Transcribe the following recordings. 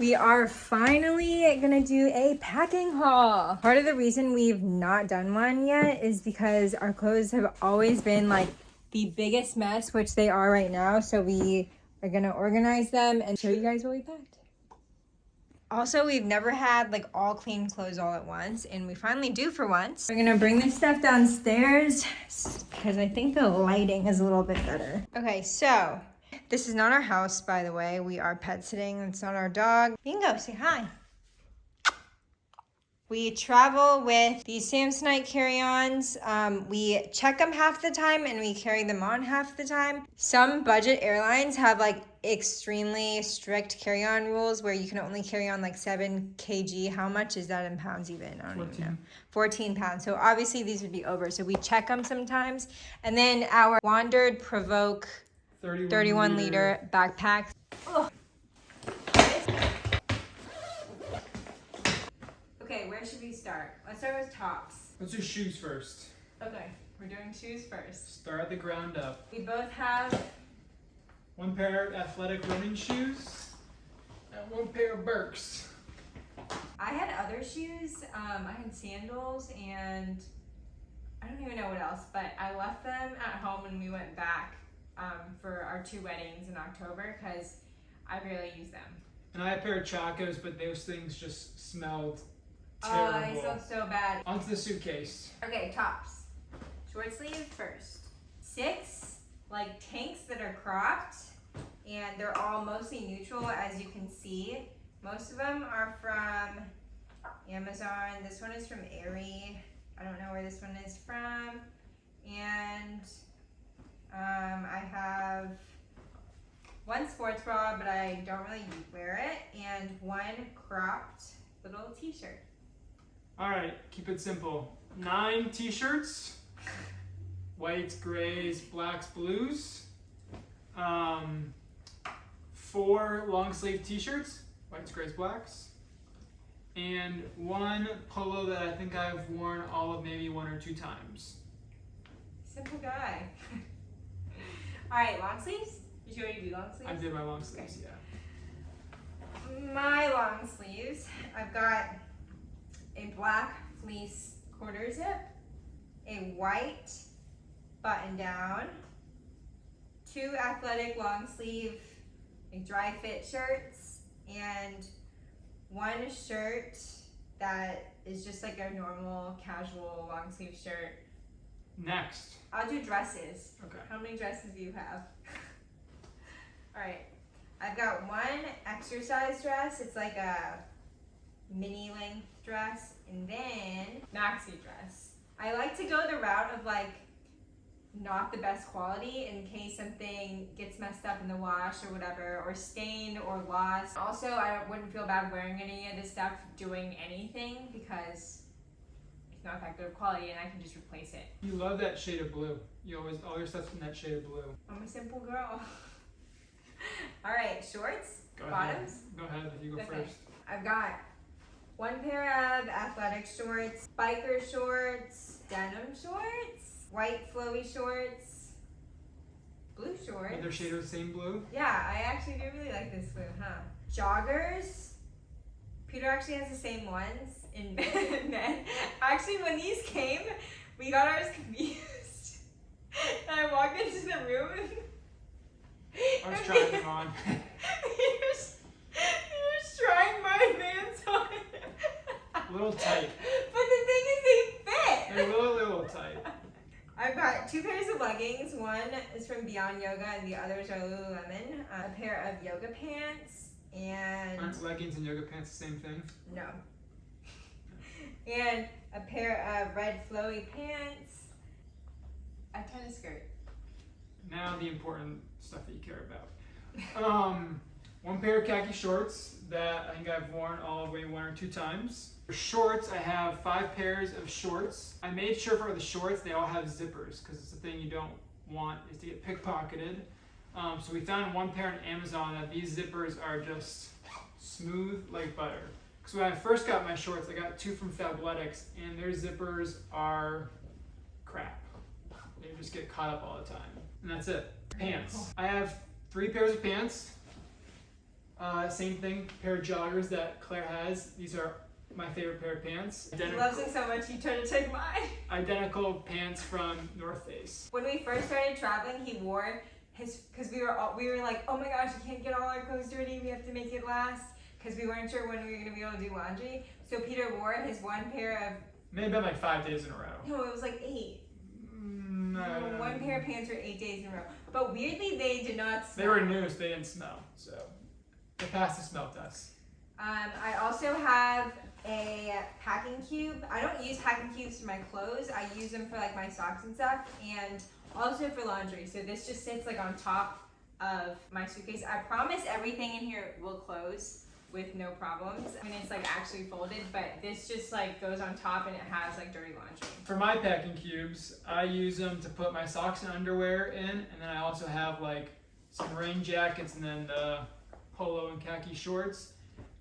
We are finally gonna do a packing haul. Part of the reason we've not done one yet is because our clothes have always been like the biggest mess, which they are right now. So we are gonna organize them and show you guys what we packed. Also, we've never had like all clean clothes all at once, and we finally do for once. We're gonna bring this stuff downstairs because I think the lighting is a little bit better. Okay, so this is not our house, by the way. We are pet sitting. It's not our dog. Bingo, say hi. We travel with these Samsonite carry-ons. We check them half the time and we carry them on half the time. Some budget airlines have like extremely strict carry-on rules where you can only carry on like 7 kg. How much is that in pounds even? I don't even know. 14 pounds. So obviously these would be over. So we check them sometimes. And then our Wandered Provoke 31 liter backpack. Ugh. Okay, where should we start? Let's start with tops. Let's do shoes first. Okay, we're doing shoes first. Start at the ground up. We both have one pair of athletic running shoes and one pair of Birks. I had other shoes. I had sandals and I don't even know what else, but I left them at home when we went back for our 2 weddings in October because I rarely use them. And I had a pair of Chacos, but those things just smelled terrible. Oh, they smelled so bad. Onto the suitcase. Okay, tops. Short sleeve first. 6 like tanks that are cropped, and they're all mostly neutral, as you can see. Most of them are from Amazon. This one is from Aerie. I don't know where this one is from. And I have one sports bra, but I don't really wear it, and one cropped little t-shirt. All right, keep it simple. 9 t-shirts, whites, grays, blacks, blues. 4 long sleeve t-shirts, whites, grays, blacks. And 1 polo that I think I've worn all of maybe 1 or 2 times. Simple guy. All right, long sleeves? Did you already do long sleeves? I did my long sleeves, okay. Yeah. My long sleeves, I've got a black fleece quarter zip, a white button down, 2 athletic long sleeve like dry fit shirts, and 1 shirt that is just like a normal casual long sleeve shirt. Next. I'll do dresses. Okay. How many dresses do you have? All right. I've got 1 exercise dress. It's like a mini length dress, and then maxi dress. I like to go the route of like not the best quality in case something gets messed up in the wash or whatever, or stained or lost. Also, I wouldn't feel bad wearing any of this stuff doing anything because it's not that good of quality and I can just replace it. You love that shade of blue. You always, all your stuff's in that shade of blue. I'm a simple girl. All right, shorts, Go bottoms. ahead. Go ahead, you go first. I've got 1 pair of athletic shorts, biker shorts, denim shorts, white flowy shorts, blue shorts. Another shade of the same blue? Yeah, I actually do really like this blue, huh? Joggers. Peter actually has the same ones in men. Actually, when these came, we got ours confused. And I walked into the room and I was trying them on. You're trying my Vans on. A little tight. But the thing is, they fit. They're a little tight. I've got 2 pairs of leggings. One is from Beyond Yoga and the others are Lululemon. A pair of yoga pants and... Aren't leggings and yoga pants the same thing? No. And a pair of red flowy pants. A tennis skirt. Now the important stuff that you care about. 1 pair of khaki shorts that I think I've worn all the way 1 or 2 times. For shorts, I have 5 pairs of shorts. I made sure for the shorts they all have zippers because it's the thing you don't want is to get pickpocketed. So we found 1 pair on Amazon that these zippers are just smooth like butter. Because when I first got my shorts, I got 2 from Fabletics and their zippers are crap. They just get caught up all the time. And that's it. Pants. I have 3 pairs of pants. Same thing, pair of joggers that Claire has. These are my favorite pair of pants. He loves them so much he tried to take mine. Identical pants from North Face. When we first started traveling, he wore his, because we were like, oh my gosh, we can't get all our clothes dirty, we have to make it last, because we weren't sure when we were going to be able to do laundry. So Peter wore his one pair of... Maybe about like 5 days in a row. No, it was like 8. No, one pair of pants for 8 days in a row. But weirdly, they did not smell. They were new, so they didn't smell. So they passed the smell test. I also have a packing cube. I don't use packing cubes for my clothes. I use them for like my socks and stuff, and also for laundry. So this just sits like on top of my suitcase. I promise everything in here will close with no problems. I mean, it's like actually folded, but this just like goes on top and it has like dirty laundry. For my packing cubes, I use them to put my socks and underwear in, and then I also have like some rain jackets and then the polo and khaki shorts.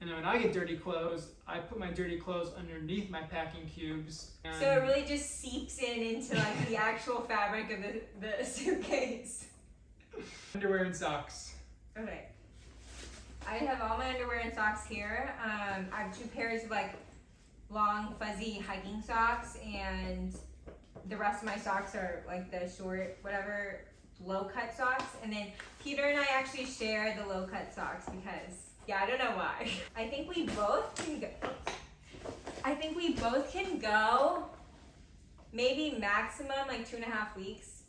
And then when I get dirty clothes, I put my dirty clothes underneath my packing cubes. So it really just seeps into like the actual fabric of the suitcase. Underwear and socks. Okay. I have all my underwear and socks here. I have 2 pairs of like long fuzzy hiking socks, and the rest of my socks are like the short, whatever, low cut socks. And then Peter and I actually share the low cut socks because, yeah, I don't know why. I think we both can go maybe maximum like 2.5 weeks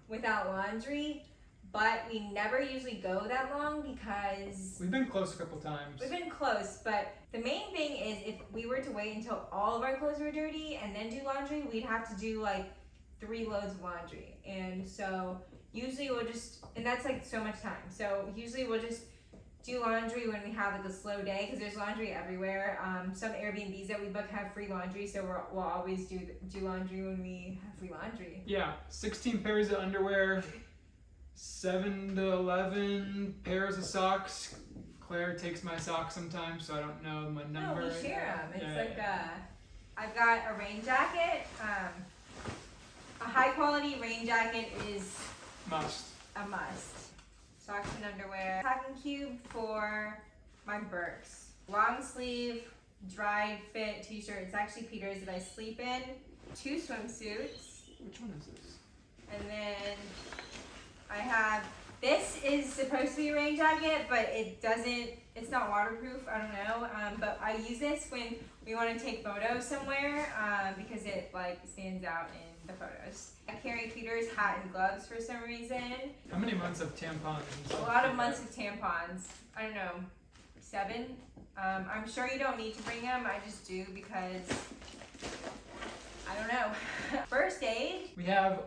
without laundry. But we never usually go that long because... We've been close a couple times. We've been close, but the main thing is if we were to wait until all of our clothes were dirty and then do laundry, we'd have to do like 3 loads of laundry. And so usually we'll just... And that's like so much time. So usually we'll just do laundry when we have like a slow day because there's laundry everywhere. Some Airbnbs that we book have free laundry, so we'll always do laundry when we have free laundry. Yeah, 16 pairs of underwear. 7 to 11 pairs of socks. Claire takes my socks sometimes, so I don't know my number. No, we share them. It's I've got a rain jacket. A high quality rain jacket is a must. Socks and underwear. Packing cube for my Birks. Long sleeve, dry fit t-shirt. It's actually Peter's that I sleep in. 2 swimsuits. Which one is this? And then I have, this is supposed to be a rain jacket, but it's not waterproof, I don't know. But I use this when we want to take photos somewhere because it like stands out in the photos. I carry Peter's hat and gloves for some reason. How many months of tampons? A lot of months of tampons. I don't know, 7. I'm sure you don't need to bring them, I just do because I don't know. First aid. We have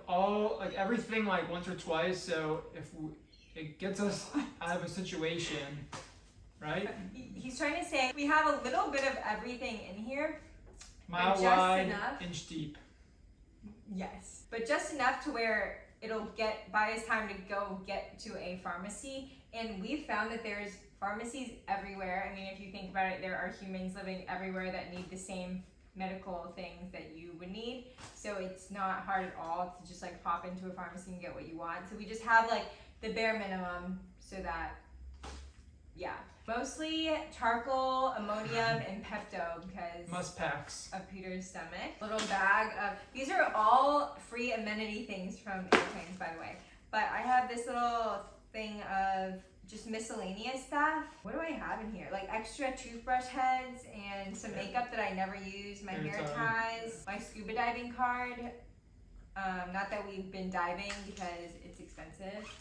everything like once or twice, so if it gets us out of a situation, right? He's trying to say we have a little bit of everything in here. Mile wide, inch deep. Yes, but just enough to where it'll buy us time to go get to a pharmacy. And we've found that there's pharmacies everywhere. I mean, if you think about it, there are humans living everywhere that need the same medical things that you would need, so it's not hard at all to just like pop into a pharmacy and get what you want. So we just have like the bare minimum so that, yeah, mostly charcoal, ammonium, and Pepto because must packs of Peter's stomach. Little bag of, these are all free amenity things from airplanes, by the way, but I have this little thing of just miscellaneous stuff. What do I have in here? Like extra toothbrush heads and some makeup that I never use, my hair ties, my scuba diving card. Not that we've been diving because it's expensive.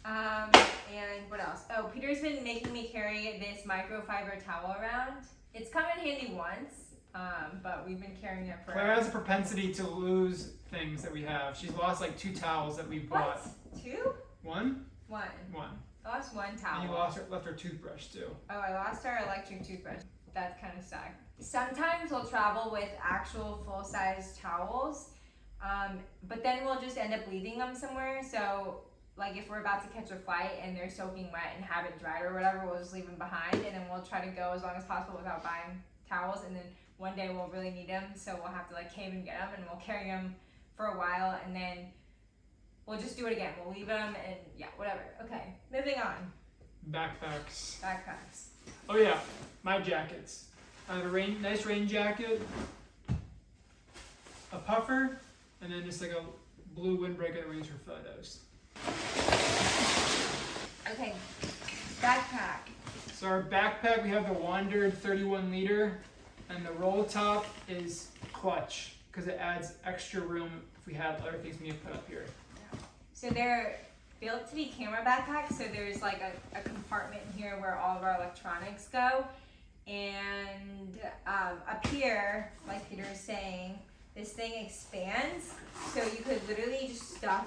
And what else? Oh, Peter's been making me carry this microfiber towel around. It's come in handy once, but we've been carrying it for... Claire has a propensity to lose things that we have. She's lost like 2 towels that we bought. What? 2? 1? 1. 1. I lost 1 towel. And you left her toothbrush too. Oh, I lost our electric toothbrush. That's kind of sad. Sometimes we'll travel with actual full-size towels, but then we'll just end up leaving them somewhere. So, like if we're about to catch a flight and they're soaking wet and haven't dried or whatever, we'll just leave them behind, and then we'll try to go as long as possible without buying towels. And then one day we'll really need them, so we'll have to like cave and get them, and we'll carry them for a while, and then we'll just do it again. We'll leave them and yeah, whatever. Okay, moving on. Backpacks. Backpacks. Oh yeah, my jackets. I have a nice rain jacket, a puffer, and then just like a blue windbreaker that we use for photos. Okay, backpack. So our backpack, we have the Wandered 31 liter, and the roll top is clutch because it adds extra room if we have other things we need to put up here. So they're built to be camera backpacks. So there's like a compartment here where all of our electronics go. And up here, like Peter is saying, this thing expands. So you could literally just stuff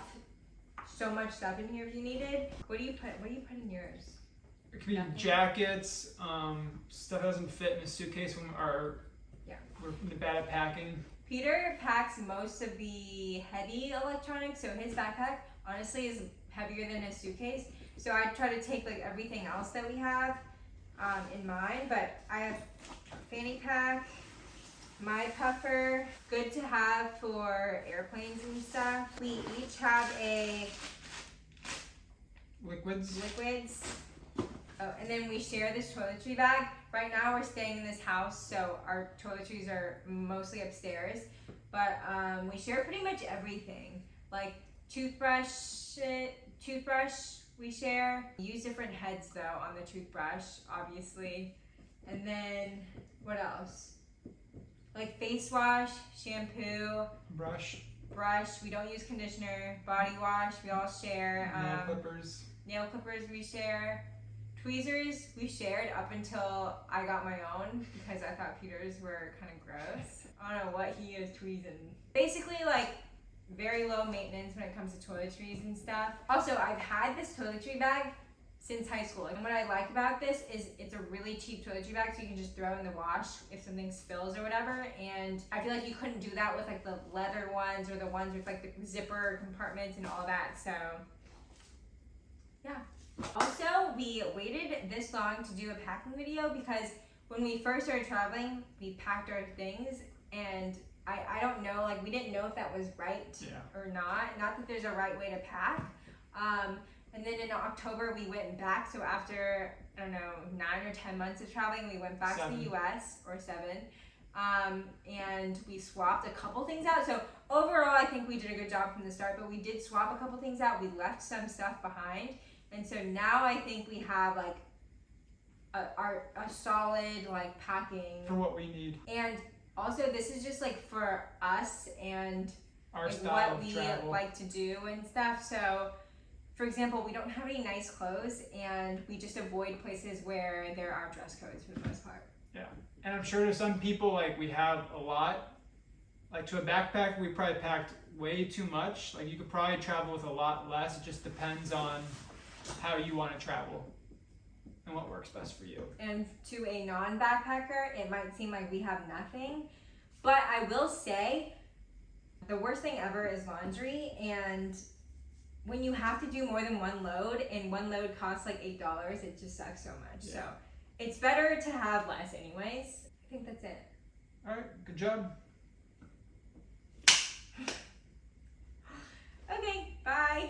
so much stuff in here if you needed. What do you put in yours? It could be jackets, stuff that doesn't fit in a suitcase when we're bad at packing. Peter packs most of the heavy electronics, so his backpack honestly is heavier than his suitcase. So I try to take like everything else that we have in mine, but I have a fanny pack, my puffer, good to have for airplanes and stuff. We each have a Liquids. Oh, and then we share this toiletry bag. Right now we're staying in this house, so our toiletries are mostly upstairs. But we share pretty much everything. Like toothbrush we share. We use different heads though on the toothbrush, obviously. And then what else? Like face wash, shampoo, Brush. we don't use conditioner, body wash, we all share. Nail clippers we share. Tweezers we shared up until I got my own because I thought Peter's were kind of gross. I don't know what he is tweezing. Basically like very low maintenance when it comes to toiletries and stuff. Also, I've had this toiletry bag since high school. And what I like about this is it's a really cheap toiletry bag, so you can just throw in the wash if something spills or whatever. And I feel like you couldn't do that with like the leather ones or the ones with like the zipper compartments and all that. So yeah. Also, we waited this long to do a packing video because when we first started traveling, we packed our things and I don't know, like we didn't know if that was right or not. Not that there's a right way to pack. And then in October we went back. So after, I don't know, 9 or 10 months of traveling, we went back to the US, or 7. And we swapped a couple things out. So overall, I think we did a good job from the start, but we did swap a couple things out. We left some stuff behind. And so now I think we have like a solid like packing. For what we need. And also this is just like for us and our like style what of we travel. like to do and stuff. So for example, we don't have any nice clothes and we just avoid places where there are dress codes for the most part. Yeah. And I'm sure to some people like we have a lot. Like to a backpack, we probably packed way too much. Like you could probably travel with a lot less. It just depends on how you want to travel and what works best for you. And to a non-backpacker, it might seem like we have nothing, but I will say the worst thing ever is laundry. And when you have to do more than one load and one load costs like $8, it just sucks so much. So it's better to have less anyways. I think that's it. All right, good job. Okay, bye.